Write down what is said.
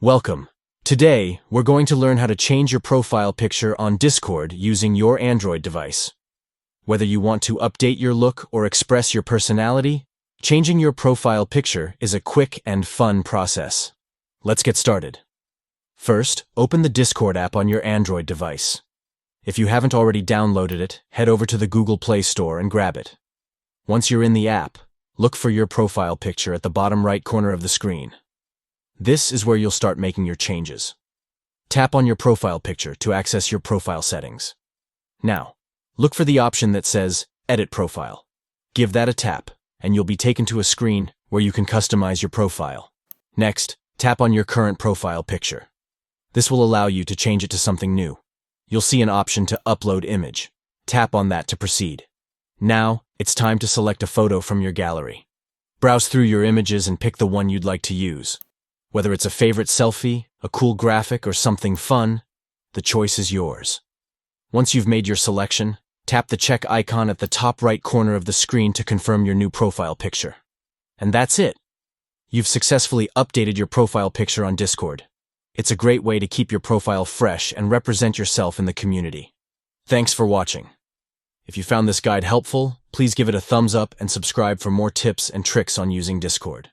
Welcome. Today, we're going to learn how to change your profile picture on Discord using your Android device. Whether you want to update your look or express your personality, changing your profile picture is a quick and fun process. Let's get started. First, open the Discord app on your Android device. If you haven't already downloaded it, head over to the Google Play Store and grab it. Once you're in the app, look for your profile picture at the bottom right corner of the screen. This is where you'll start making your changes. Tap on your profile picture to access your profile settings. Now, look for the option that says Edit Profile. Give that a tap, and you'll be taken to a screen where you can customize your profile. Next, tap on your current profile picture. This will allow you to change it to something new. You'll see an option to upload image. Tap on that to proceed. Now, it's time to select a photo from your gallery. Browse through your images and pick the one you'd like to use. Whether it's a favorite selfie, a cool graphic, or something fun, the choice is yours. Once you've made your selection, tap the check icon at the top right corner of the screen to confirm your new profile picture. And that's it. You've successfully updated your profile picture on Discord. It's a great way to keep your profile fresh and represent yourself in the community. Thanks for watching. If you found this guide helpful, please give it a thumbs up and subscribe for more tips and tricks on using Discord.